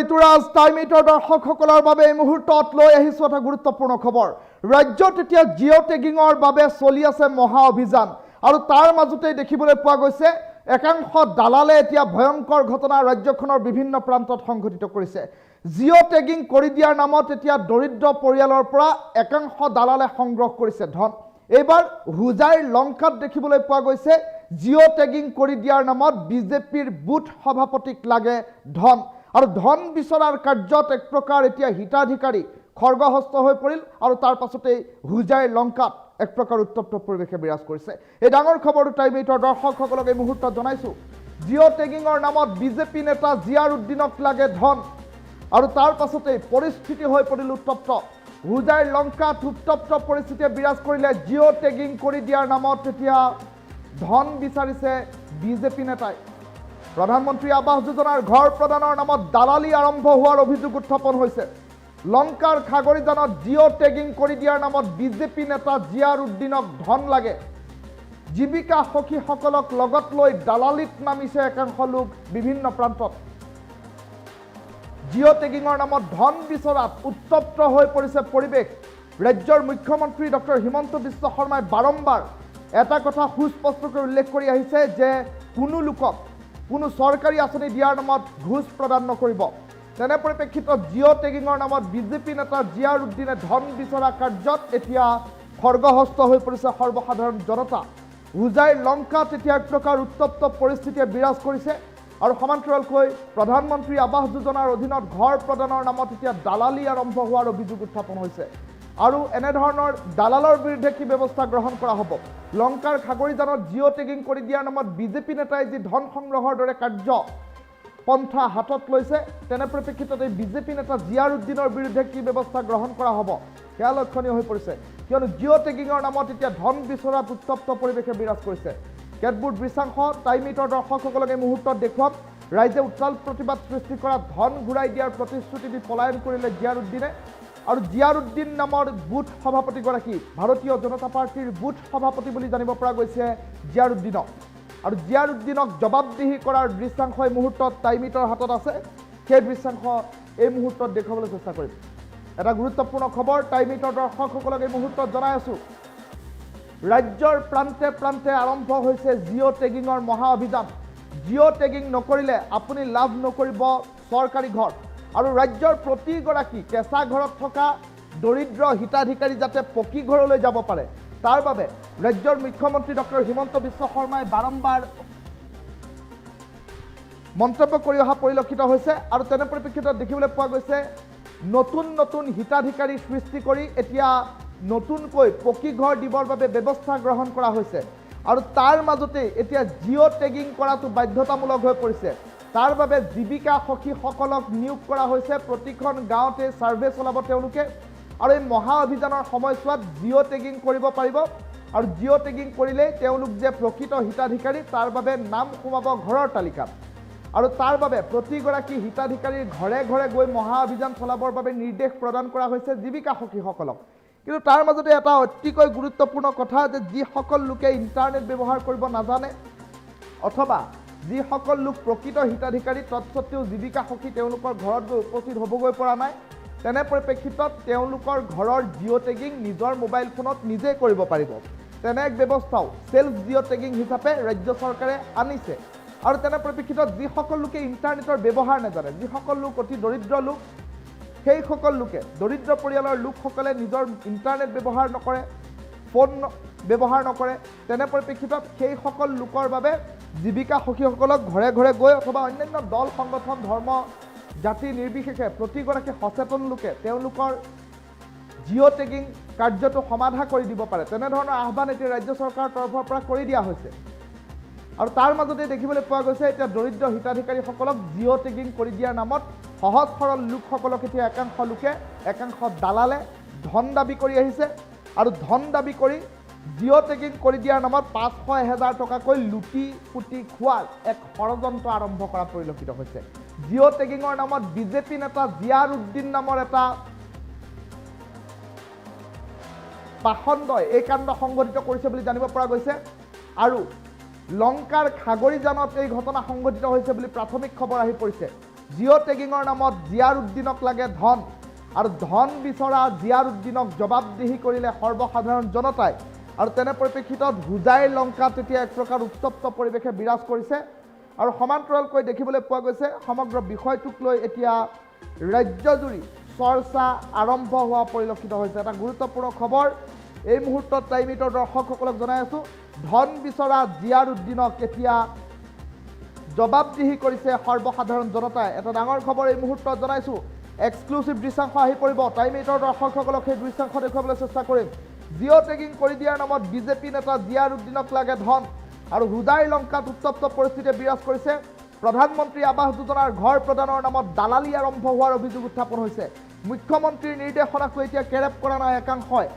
ঋতুৰাজ টাইমিটৰ দৰ্শকসকলৰ বাবে এই মুহূৰ্তত লৈ আহিছো এটা গুৰুত্বপূৰ্ণ খবৰ। ৰাজ্যত এতিয়া জিঅ' টেগিঙৰ বাবে চলি আছে মহা অভিযান আৰু তাৰ মাজতে দেখিবলৈ পোৱা গৈছে একাংশ দালালে এতিয়া ভয়ংকৰ ঘটনা ৰাজ্যখনৰ বিভিন্ন প্ৰান্তত সংঘটিত কৰিছে। জিঅ' টেগিং কৰি দিয়াৰ নামত এতিয়া দৰিদ্ৰ পৰিয়ালৰ পৰা একাংশ দালালে সংগ্ৰহ কৰিছে ধন। এইবাৰ হুজাইৰ লংকাত দেখিবলৈ পোৱা গৈছে জিঅ' টেগিং কৰি দিয়াৰ নামত বিজেপিৰ বুথ সভাপতিক লাগে ধন আৰু ধন বিচৰাৰ কাৰ্যত এক প্ৰকাৰ এতিয়া হিতাধিকাৰী খৰ্গহস্ত হৈ পৰিল আৰু তাৰ পাছতে হুজাইৰ লংকাত এক প্ৰকাৰ উত্তপ্ত পৰিৱেশে বিৰাজ কৰিছে। এই ডাঙৰ খবৰটো টাইমিটৰ দৰ্শকসকলক এই মুহূৰ্তত জনাইছো। জিঅ' টেগিঙৰ নামত বিজেপি নেতা জিয়াৰুদ্দিনক লাগে ধন আৰু তাৰ পাছতে পৰিস্থিতি হৈ পৰিল উত্তপ্ত। হুজাইৰ লংকাত উত্তপ্ত পৰিস্থিতিয়ে বিৰাজ কৰিলে জিঅ' টেগিং কৰি দিয়াৰ নামত এতিয়া ধন বিচাৰিছে বিজেপি নেতাই। প্ৰধানমন্ত্ৰী আৱাস যোজনাৰ ঘৰ প্ৰদানৰ নামত দালালি আৰম্ভ হোৱাৰ অভিযোগ উত্থাপন হৈছে। লংকাৰ খাগৰিজানত জিঅ' টেগিং কৰি দিয়াৰ নামত বিজেপি নেতা জিয়াৰুদ্দিনক ধন লাগে। জীৱিকা সখীসকলক লগত লৈ দালালিত নামিছে একাংশ লোক বিভিন্ন প্ৰান্তত। জিঅ' টেগিঙৰ নামত ধন বিচৰাত উত্তপ্ত হৈ পৰিছে পৰিৱেশ। ৰাজ্যৰ মুখ্যমন্ত্ৰী ডক্টৰ হিমন্ত বিশ্ব শৰ্মাই বাৰম্বাৰ এটা কথা সুস্পষ্টকৈ উল্লেখ কৰি আহিছে যে কোনো লোকক কোনো চৰকাৰী আঁচনি দিয়াৰ নামত ঘোষ প্ৰদান নকৰিব। তেনে পৰিপ্ৰেক্ষিতত জিঅ' টেগিঙৰ নামত বিজেপি নেতা জিয়াৰুদ্দিনে ধন বিচৰা কাৰ্যত এতিয়া খৰ্গহস্ত হৈ পৰিছে সৰ্বসাধাৰণ জনতা। হুজাইৰ লংকাত এতিয়া এক প্ৰকাৰ উত্তপ্ত পৰিস্থিতিয়ে বিৰাজ কৰিছে আৰু সমান্তৰালকৈ প্ৰধানমন্ত্ৰী আৱাস যোজনাৰ অধীনত ঘৰ প্ৰদানৰ নামত এতিয়া দালালি আৰম্ভ হোৱাৰ অভিযোগ উত্থাপন হৈছে আৰু এনেধৰণৰ দালালৰ বিৰুদ্ধে কি ব্যৱস্থা গ্ৰহণ কৰা হ'ব। লংকাৰ খাগৰিজানত জিঅ' টেগিং কৰি দিয়াৰ নামত বিজেপি নেতাই যি ধন সংগ্ৰহৰ দৰে কাৰ্য পন্থা হাতত লৈছে, তেনে পৰিপ্ৰেক্ষিতত এই বিজেপি নেতা জিয়াৰুদ্দিনৰ বিৰুদ্ধে কি ব্যৱস্থা গ্ৰহণ কৰা হ'ব সেয়া লক্ষণীয় হৈ পৰিছে। কিয়নো জিঅ' টেগিঙৰ নামত এতিয়া ধন বিচৰাত উত্তপ্ত পৰিৱেশে বিৰাজ কৰিছে। কেতবোৰ দৃশ্যাংশ টাইমিটৰ দৰ্শকসকলক এই মুহূৰ্তত দেখুৱাম। ৰাইজে উত্তাল প্ৰতিবাদ সৃষ্টি কৰা ধন ঘূৰাই দিয়াৰ প্ৰতিশ্ৰুতি দি পলায়ন কৰিলে জিয়াৰুদ্দিনে আৰু জিয়াৰুদ্দিন নামৰ বুথ সভাপতিগৰাকী ভাৰতীয় জনতা পাৰ্টীৰ বুথ সভাপতি বুলি জানিব পৰা গৈছে জিয়াৰুদ্দিনক আৰু জিয়াৰুদ্দিনক জবাবদিহি কৰাৰ দৃশ্যাংশ এই মুহূৰ্তত টাইমিটৰ হাতত আছে। সেই দৃশ্যাংশ এই মুহূৰ্তত দেখুৱাবলৈ চেষ্টা কৰিম। এটা গুৰুত্বপূৰ্ণ খবৰ টাইমিটৰ দৰ্শকসকলক এই মুহূৰ্তত জনাই আছো। ৰাজ্যৰ প্ৰান্তে প্ৰান্তে আৰম্ভ হৈছে জিঅ' টেগিঙৰ মহা অভিযান। জিঅ' টেগিং নকৰিলে আপুনি লাভ নকৰিব চৰকাৰী ঘৰ আৰু ৰাজ্যৰ প্ৰতিগৰাকী কেঁচা ঘৰত থকা দৰিদ্ৰ হিতাধিকাৰী যাতে পকী ঘৰলৈ যাব পাৰে তাৰ বাবে ৰাজ্যৰ মুখ্যমন্ত্ৰী ডক্টৰ হিমন্ত বিশ্ব শৰ্মাই বাৰম্বাৰ মন্তব্য কৰি অহা পৰিলক্ষিত হৈছে আৰু তেনে পৰিপ্ৰেক্ষিতত দেখিবলৈ পোৱা গৈছে নতুন নতুন হিতাধিকাৰী সৃষ্টি কৰি এতিয়া নতুনকৈ পকী ঘৰ দিবৰ বাবে ব্যৱস্থা গ্ৰহণ কৰা হৈছে আৰু তাৰ মাজতে এতিয়া জিঅ' টেগিং কৰাটো বাধ্যতামূলক হৈ পৰিছে। তাৰ বাবে জীৱিকা সখীসকলক নিয়োগ কৰা হৈছে। প্ৰতিখন গাঁৱতে ছাৰ্ভে চলাব তেওঁলোকে আৰু এই মহা অভিযানৰ সময়ছোৱাত জিঅ' টেগিং কৰিব পাৰিব আৰু জিঅ' টেগিং কৰিলেই তেওঁলোক যে প্ৰকৃত হিতাধিকাৰী তাৰ বাবে নাম সোমাব ঘৰৰ তালিকাত আৰু তাৰ বাবে প্ৰতিগৰাকী হিতাধিকাৰীৰ ঘৰে ঘৰে গৈ মহা অভিযান চলাবৰ বাবে নিৰ্দেশ প্ৰদান কৰা হৈছে জীৱিকা সখীসকলক। কিন্তু তাৰ মাজতে এটা অতিকৈ গুৰুত্বপূৰ্ণ কথা যে যিসকল লোকে ইণ্টাৰনেট ব্যৱহাৰ কৰিব নাজানে অথবা যিসকল লোক প্ৰকৃত হিতাধিকাৰী তৎসত্ত্বেও জীৱিকা সখী তেওঁলোকৰ ঘৰত গৈ উপস্থিত হ'বগৈ পৰা নাই, তেনে পৰিপ্ৰেক্ষিতত তেওঁলোকৰ ঘৰৰ জিঅ' টেগিং নিজৰ মোবাইল ফোনত নিজে কৰিব পাৰিব। তেনে এক ব্যৱস্থাও চেল্ফ জিঅ' টেগিং হিচাপে ৰাজ্য চৰকাৰে আনিছে আৰু তেনে পৰিপ্ৰেক্ষিতত যিসকল লোকে ইণ্টাৰনেটৰ ব্যৱহাৰ নাজানে, যিসকল লোক অতি দৰিদ্ৰ লোক, সেইসকল লোকে দৰিদ্ৰ পৰিয়ালৰ লোকসকলে নিজৰ ইণ্টাৰনেট ব্যৱহাৰ নকৰে, ফোন ব্যৱহাৰ নকৰে, তেনে পৰিপ্ৰেক্ষিতত সেইসকল লোকৰ বাবে জীৱিকা সখীসকলক ঘৰে ঘৰে গৈ অথবা অন্যান্য দল সংগঠন ধৰ্ম জাতি নিৰ্বিশেষে প্ৰতিগৰাকী সচেতন লোকে তেওঁলোকৰ জিঅ' টেগিং কাৰ্যটো সমাধা কৰি দিব পাৰে তেনেধৰণৰ আহ্বান এতিয়া ৰাজ্য চৰকাৰৰ তৰফৰ পৰা কৰি দিয়া হৈছে আৰু তাৰ মাজতে দেখিবলৈ পোৱা গৈছে এতিয়া দৰিদ্ৰ হিতাধিকাৰীসকলক জিঅ' টেগিং কৰি দিয়াৰ নামত সহজ সৰল লোকসকলক এতিয়া একাংশ লোকে একাংশ দালালে ধন দাবী কৰি আহিছে আৰু ধন দাবী কৰি জিঅ' টেগিং কৰি দিয়াৰ নামত 500,000 টকাকৈ লুটি পুতি খোৱাৰ এক ষড়যন্ত্ৰ আৰম্ভ কৰা পৰিলক্ষিত হৈছে। জিঅ' টেগিঙৰ নামত বিজেপি নেতা জিয়াৰুদ্দিন নামৰ এটা পাখণ্ডই এই কাণ্ড সংঘটিত কৰিছে বুলি জানিব পৰা গৈছে আৰু লংকাৰ খাগৰিজানত এই ঘটনা সংঘটিত হৈছে বুলি প্ৰাথমিক খবৰ আহি পৰিছে। জিঅ' টেগিঙৰ নামত জিয়াৰুদ্দিনক লাগে ধন আৰু ধন বিচৰা জিয়াৰুদ্দিনক জবাবদিহি কৰিলে সৰ্বসাধাৰণ জনতাই আৰু তেনে পৰিপ্ৰেক্ষিতত হোজাইৰ লংকাত এতিয়া এক প্ৰকাৰ উত্তপ্ত পৰিৱেশে বিৰাজ কৰিছে আৰু সমান্তৰালকৈ দেখিবলৈ পোৱা গৈছে সমগ্ৰ বিষয়টোক লৈ এতিয়া ৰাজ্যজুৰি চৰ্চা আৰম্ভ হোৱা পৰিলক্ষিত হৈছে। এটা গুৰুত্বপূৰ্ণ খবৰ এই মুহূৰ্তত টাইম এইটৰ দৰ্শকসকলক জনাই আছোঁ, ধন বিচৰা জিয়াৰুদ্দিনক এতিয়া জবাবদিহি কৰিছে সৰ্বসাধাৰণ জনতাই। এটা ডাঙৰ খবৰ এই মুহূৰ্তত জনাইছোঁ, এক্সক্লুচিভ দৃশ্যাংশ আহি পৰিব, টাইম এইটৰ দৰ্শকসকলক সেই দৃশ্যাংশ দেখুৱাবলৈ চেষ্টা কৰিম। জিঅ' টেগিং কৰি দিয়াৰ নামত বিজেপি নেতা জিয়াৰুদ্দিনক লাগে ধন আৰু হোজাইৰ লংকাত উত্তপ্ত পৰিস্থিতিয়ে বিৰাজ কৰিছে। প্ৰধানমন্ত্ৰী আৱাস যোজনাৰ ঘৰ প্ৰদানৰ নামত দালালি আৰম্ভ হোৱাৰ অভিযোগ উত্থাপন হৈছে। মুখ্যমন্ত্ৰীৰ নিৰ্দেশনাকো এতিয়া কেৰেপ কৰা নাই একাংশই।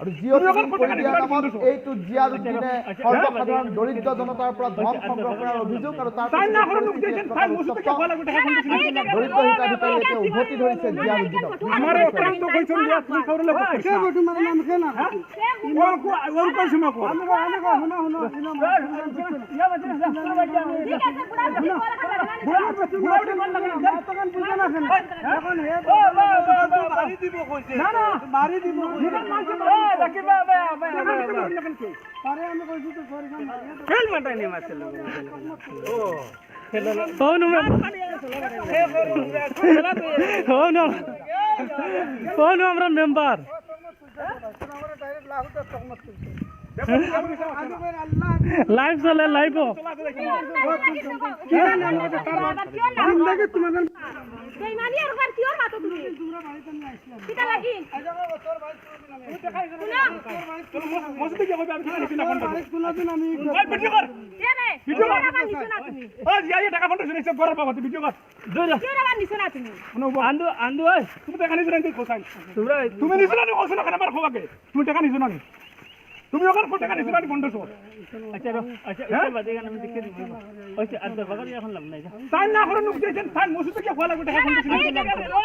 আৰু জিঅ' টেগিং কৰি দিয়াৰ নামত এইটো জিয়াৰুদ্দিনে সৰ্বসাধাৰণ দৰিদ্ৰ জনতাৰ পৰা ধন সংগ্ৰহ কৰাৰ অভিযোগ আৰু তাৰ দৰিদ্ৰ হিতাধিকাৰী এতিয়া উভতি ধৰিছে জিয়াৰুদ্দিনক। আমরা মেম্বার লাইভ চলে লাইভ তুমি ওখানে কোটি টাকা নিছো না বন্ধ আচ্ছা আচ্ছা আমি দেখে দিব ওই আচ্ছা বাগান এখন লাভ নাই তাই না করে নুক দিয়েছেন তাই মসুদ কি খোলা কোটি টাকা বন্ধ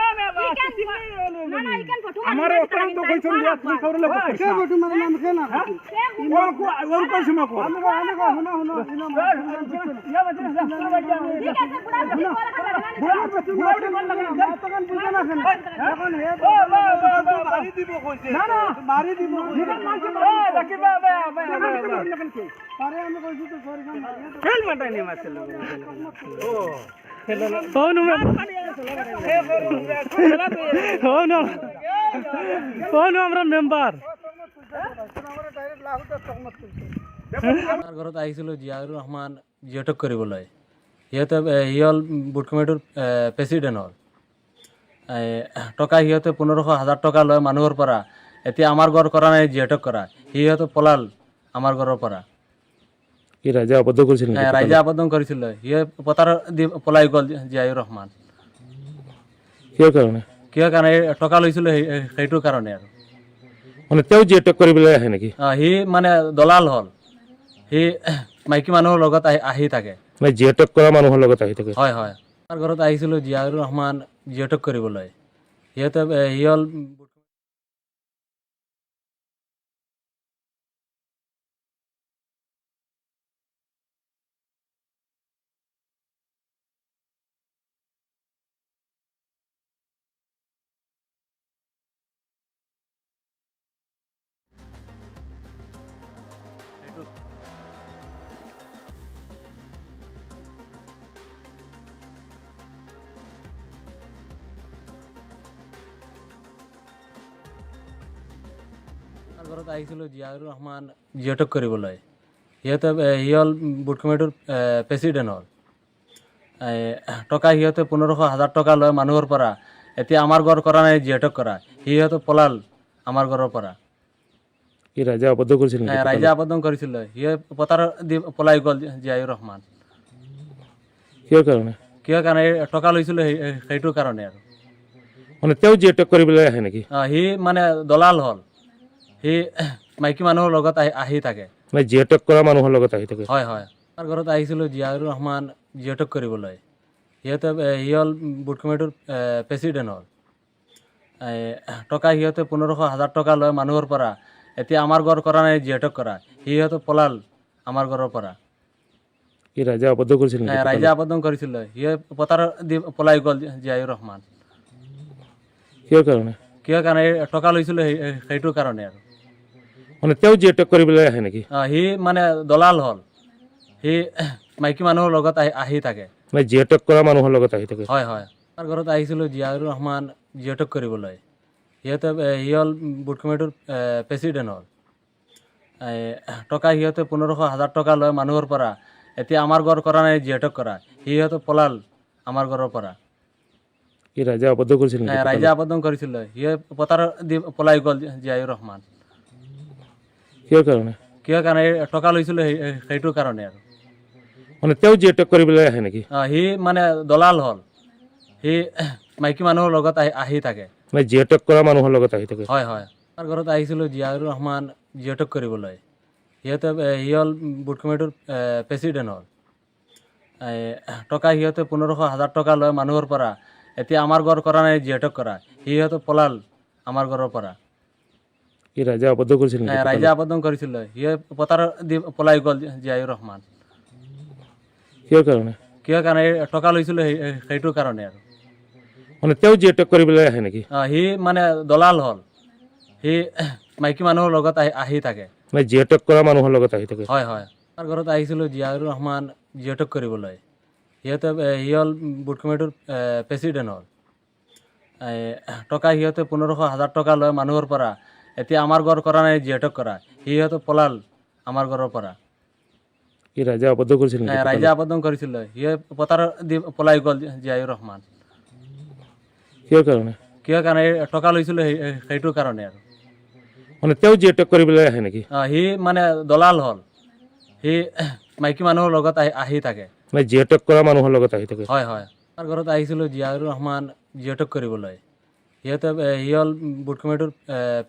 আমার ওখানে তো কইছন দিয়া তুমি করলে সে বটু মানে নাম কেনা ওর কোন সময় কো আমি শোনা ইয়া বাজে ঠিক আছে বুড়া কোন লাগে তখন বুঝা না এখন হে মারি দিব কইছে না না মারি দিব জীবন মানছে দেখি বাবা পারে আমি কইছি তো সরি গান খেল মাটাই নি মারছে লোক ও আমরা মেম্বার ঘৰত আহিছিলোঁ জিয়াউৰ ৰহমান জিঅ'টক কৰিবলৈ। সিহঁতে সি হ'ল বুট কমিটিৰ প্ৰেচিডেণ্ট হ'ল। টকা সিহঁতে 15,000 টকা লয় মানুহৰ পৰা। এতিয়া আমাৰ ঘৰ কৰা নাই, জিঅ'টক কৰা। সিহঁতে পলাল আমাৰ ঘৰৰ পৰা। ৰাইজে আবদ্ধ কৰিছিল, ৰাইজে আবদ্ধ কৰিছিল। সিয়ে পতাৰ দি পলাই গ'ল জিয়াউৰ ৰহমান। কিয় কাৰণে? টকা লৈছিলোঁ সেইটোৰ কাৰণে আৰু। মানে তেওঁ জিঅ'টক কৰিবলৈ আহে নেকি? সি মানে দলাল হ'ল। সি মাইকী মানুহৰ লগত আহি থাকে। মানে জিঅ'টক কৰা মানুহৰ লগত আহি থাকে? হয় হয়। আমাৰ ঘৰত আহিছিলোঁ জিয়াউৰ ৰহমান জিঅ'টক কৰিবলৈ। সিহঁতে সি হ'ল ঘৰত আহিছিলোঁ জিয়াউৰ ৰহমান জিঅ'টক কৰিবলৈ। সিহঁতে সি হ'ল বুট কমিটিৰ প্ৰেচিডেণ্ট হ'ল। টকা সিহঁতে 15,000 টকা লয় মানুহৰ পৰা। এতিয়া আমাৰ ঘৰ কৰা নাই, জিঅ'টক কৰা। সিহঁতে পলাল আমাৰ ঘৰৰ পৰা। ৰাইজে আবদ্ধ কৰিছিল? ৰাইজে আবদ্ধ কৰিছিল। সিয়ে পতাৰ দি পলাই গ'ল জিয়াউৰ ৰহমান। কিয় কাৰণে? টকা লৈছিলোঁ সেইটোৰ কাৰণে আৰু। মানে তেওঁ জিঅ'টক কৰিবলৈ আহে নেকি? সি মানে দলাল হ'ল। সি মাইকী মানুহৰ লগত আহি থাকে। মানে জিঅ'টক কৰা মানুহৰ লগত আহি থাকে? হয় হয়। আমাৰ ঘৰত আহিছিলোঁ জিয়াউৰ ৰহমান জিঅ'টক কৰিবলৈ। সি হ'ল বুট কমিটিৰ প্ৰেচিডেণ্ট হ'ল। টকা সিহঁতে 1500-1000 টকা লয় মানুহৰ পৰা। এতিয়া আমাৰ ঘৰ কৰা নাই, যিহেতু কৰা সিহঁতে পলাল আমাৰ ঘৰৰ পৰা। কি ৰাইজে আবদ্ধ কৰিছিল নেকি? ৰাইজে আবেদন কৰিছিলে, সিয়ে পতাৰ দি পলাই গ'ল জিয়াউৰ ৰহমান। কিহৰ কাৰণে? কিয় কাৰণে টকা লৈছিলে সেইটো কাৰণে আৰু। মানে তেওঁ যি এটেক কৰিবলৈ আহে নেকি? সি মানে দলাল হ'ল। সি মাইকী মানুহৰ লগত আহি থাকে। মানে যি এটেক কৰা মানুহৰ লগত আহি থাকে। হয় হয়, তাৰ ঘৰত আহিছিলোঁ জিয়াউৰ ৰহমান জিয়টক কৰিবলৈ। সি হ'ল বুট কমিটিৰ প্ৰেচিডেণ্ট হ'ল। টকা সিহঁতে 1500-1000 টকা লয় মানুহৰ পৰা। এতিয়া আমাৰ ঘৰ কৰা নাই, যিহেতু কৰা সিহঁতে পলাল আমাৰ ঘৰৰ পৰা। কি ৰাইজে আবদ্ধ কৰিছিল নেকি? ৰাইজে আবেদন কৰিছিলে, সিয়ে পতাৰ দি পলাই গ'ল জিয়াউৰ ৰহমান। কিহৰ কাৰণে? কিয় কাৰণে টকা লৈছিলে সেইটো কাৰণে আৰু। মানে তেওঁ যি এটেক কৰিবলৈ আহে নেকি? সি মানে দলাল হ'ল। সি মাইকী মানুহৰ লগত আহি থাকে। মানে যি এটেক কৰা মানুহৰ লগত আহি থাকে। হয় হয়, তাৰ ঘৰত আহিছিলোঁ জিয়াউৰ ৰহমান জিয়টক কৰিবলৈ। সি হ'ল বুট কমিটিৰ প্ৰেচিডেণ্ট হ'ল। টকা সিহঁতে 1500-1000 টকা লয় মানুহৰ পৰা। এতিয়া আমাৰ ঘৰ কৰা নাই, যিহেতু কৰা সিহঁতে পলাল আমাৰ ঘৰৰ পৰা। কি ৰাইজে আবদ্ধ কৰিছিল নেকি? ৰাইজে আবেদন কৰিছিলে, সিয়ে পতাৰ দি পলাই গ'ল জিয়াউৰ ৰহমান। কিহৰ কাৰণে? কিয় কাৰণে টকা লৈছিলে সেইটো কাৰণে আৰু। মানে তেওঁ যি এটেক কৰিবলৈ আহে নেকি? সি মানে দলাল হ'ল। সি মাইকী মানুহৰ লগত আহি থাকে। মানে যি এটেক কৰা মানুহৰ লগত আহি থাকে। হয় হয়, তাৰ ঘৰত আহিছিলোঁ জিয়াউৰ ৰহমান জিয়টক কৰিবলৈ। সি হ'ল বুট কমিটিৰ প্ৰেচিডেণ্ট হ'ল। টকা সিহঁতে 1500-1000 টকা লয় মানুহৰ পৰা। এতিয়া আমাৰ ঘৰ কৰা নাই, যিহেতু কৰা সিহঁতে পলাল আমাৰ ঘৰৰ পৰা। কি ৰাইজে আবদ্ধ কৰিছিল নেকি? ৰাইজে আবেদন কৰিছিলে, সিয়ে পতাৰ দি পলাই গ'ল জিয়াউৰ ৰহমান। কিহৰ কাৰণে? কিয় কাৰণে টকা লৈছিলে সেইটো কাৰণে আৰু। মানে তেওঁ যি এটেক কৰিবলৈ আহে নেকি? সি মানে দলাল হ'ল। সি মাইকী মানুহৰ লগত আহি থাকে। মানে যি এটেক কৰা মানুহৰ লগত আহি থাকে। হয় হয়, তাৰ ঘৰত আহিছিলোঁ জিয়াউৰ ৰহমান জিয়টক কৰিবলৈ। সি হ'ল বুট কমিটিৰ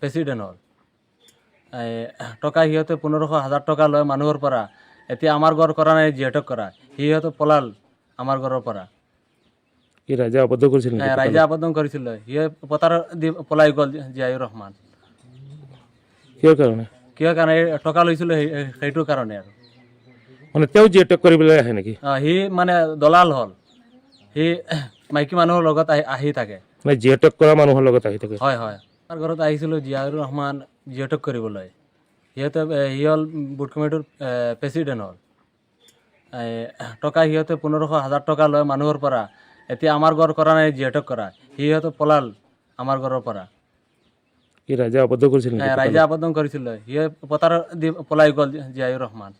প্ৰেচিডেণ্ট হ'ল। টকা সিহঁতে 1500-1000 টকা লয় মানুহৰ পৰা। এতিয়া আমাৰ ঘৰ কৰা নাই, যিহেতু কৰা সিহঁতে পলাল আমাৰ ঘৰৰ পৰা। কি ৰাইজে আবদ্ধ কৰিছিল নেকি? ৰাইজে আবেদন কৰিছিলে, সিয়ে পতাৰ দি পলাই গ'ল জিয়াউৰ ৰহমান। কিহৰ কাৰণে? কিয় কাৰণে টকা লৈছিলে সেইটো কাৰণে আৰু। মানে তেওঁ যি এটেক কৰিবলৈ আহে নেকি? সি মানে দলাল হ'ল। সি মাইকী মানুহৰ লগত আহি থাকে। মানে যি এটেক কৰা মানুহৰ লগত আহি থাকে। হয় হয়, তাৰ ঘৰত আহিছিলোঁ জিয়াউৰ ৰহমান জিয়টক কৰিবলৈ। সি হ'ল বুট কমিটিৰ প্ৰেচিডেণ্ট হ'ল। টকা সিহঁতে 1500-1000 টকা লয় মানুহৰ পৰা। এতিয়া আমাৰ ঘৰ কৰা নাই, যিহেতু কৰা সিহঁতে পলাল আমাৰ ঘৰৰ পৰা। কি ৰাইজে আবদ্ধ কৰিছিল নেকি? ৰাইজে আবেদন কৰিছিলে, সিয়ে পতাৰ দি পলাই গ'ল জিয়াউৰ ৰহমান।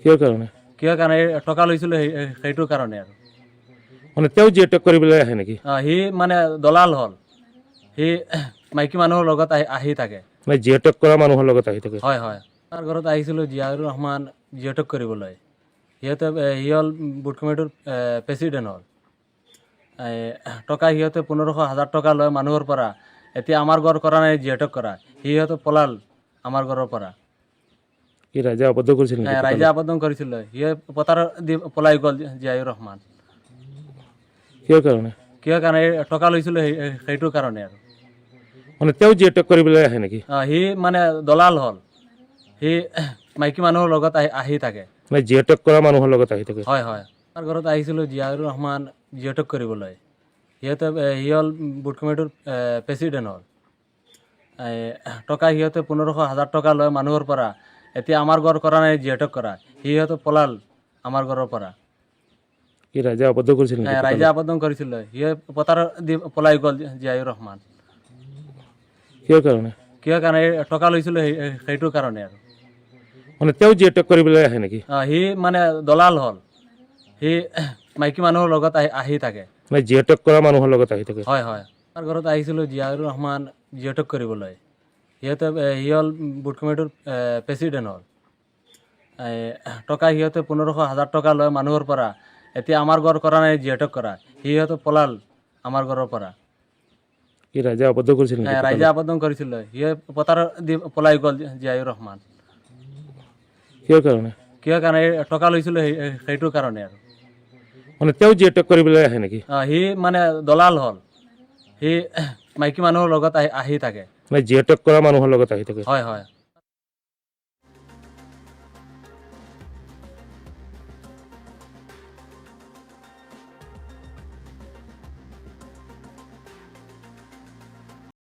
কিহৰ কাৰণে? কিয় কাৰণে টকা লৈছিলে সেইটো কাৰণে আৰু। মানে তেওঁ যি এটেক কৰিবলৈ আহে নেকি? সি মানে দলাল হ'ল। সি মাইকী মানুহৰ লগত আহি থাকে। মানে যি এটেক কৰা মানুহৰ লগত আহি থাকে। হয় হয়, তাৰ ঘৰত আহিছিলোঁ জিয়াউৰ ৰহমান জিয়টক কৰিবলৈ। সি হ'ল বুট কমিটিৰ প্ৰেচিডেণ্ট হ'ল। টকা সিহঁতে 1500-1000 টকা লয় মানুহৰ পৰা। এতিয়া আমাৰ ঘৰ কৰা নাই, যিহেতু কৰা সিহঁতে পলাল আমাৰ ঘৰৰ পৰা। কি ৰাইজে আবদ্ধ কৰিছিল নেকি? ৰাইজে আবেদন কৰিছিলে, সিয়ে পতাৰ দি পলাই গ'ল জিয়াউৰ ৰহমান। কিহৰ কাৰণে? কিয় কাৰণে টকা লৈছিলে সেইটো কাৰণে আৰু। মানে তেওঁ যি এটেক কৰিবলৈ আহে নেকি? সি মানে দলাল হ'ল। সি মাইকী মানুহৰ লগত আহি থাকে। মানে যি এটেক কৰা মানুহৰ লগত আহি থাকে। হয় হয়, তাৰ ঘৰত আহিছিলোঁ জিয়াউৰ ৰহমান জিয়টক কৰিবলৈ। সি হ'ল বুট কমিটিৰ প্ৰেচিডেণ্ট হ'ল। টকা সিহঁতে 1500-1000 টকা লয় মানুহৰ পৰা। এতিয়া আমাৰ ঘৰ কৰা নাই, যিহেতু কৰা সিহঁতে পলাল আমাৰ ঘৰৰ পৰা। কি ৰাইজে আবদ্ধ কৰিছিল নেকি? ৰাইজে আবেদন কৰিছিলে, সিয়ে পতাৰ দি পলাই গ'ল জিয়াউৰ ৰহমান। কিহৰ কাৰণে? কিয় কাৰণে টকা লৈছিলে সেইটো কাৰণে আৰু। মানে তেওঁ যি এটেক কৰিবলৈ আহে নেকি? সি মানে দলাল হ'ল। সি মাইকী মানুহৰ লগত আহি থাকে। মানে যি এটেক কৰা মানুহৰ লগত আহি থাকে। হয় হয়, তাৰ ঘৰত আহিছিলোঁ জিয়াউৰ ৰহমান জিয়টক কৰিবলৈ। সি হ'ল বুট কমিটিৰ প্ৰেচিডেণ্ট হ'ল। টকা সিহঁতে 1500-1000 টকা লয় মানুহৰ পৰা। এতিয়া আমাৰ ঘৰ কৰা নাই, যিহেতু কৰা সিহঁতে পলাল আমাৰ ঘৰৰ পৰা। কি ৰাইজে আবদ্ধ কৰিছিল নেকি? ৰাইজে আবেদন কৰিছিলে, সিয়ে পতাৰ দি পলাই গ'ল জিয়াউৰ ৰহমান। কিহৰ কাৰণে? কিয় কাৰণে টকা লৈছিলে সেইটো কাৰণে আৰু। মানে তেওঁ যি এটেক কৰিবলৈ আহে নেকি? সি মানে দলাল হ'ল, সি মাইকী মানুহৰ লগত আহি থাকে। মানে যি এটেক কৰা মানুহৰ লগত আহি থাকে। হয় হয়।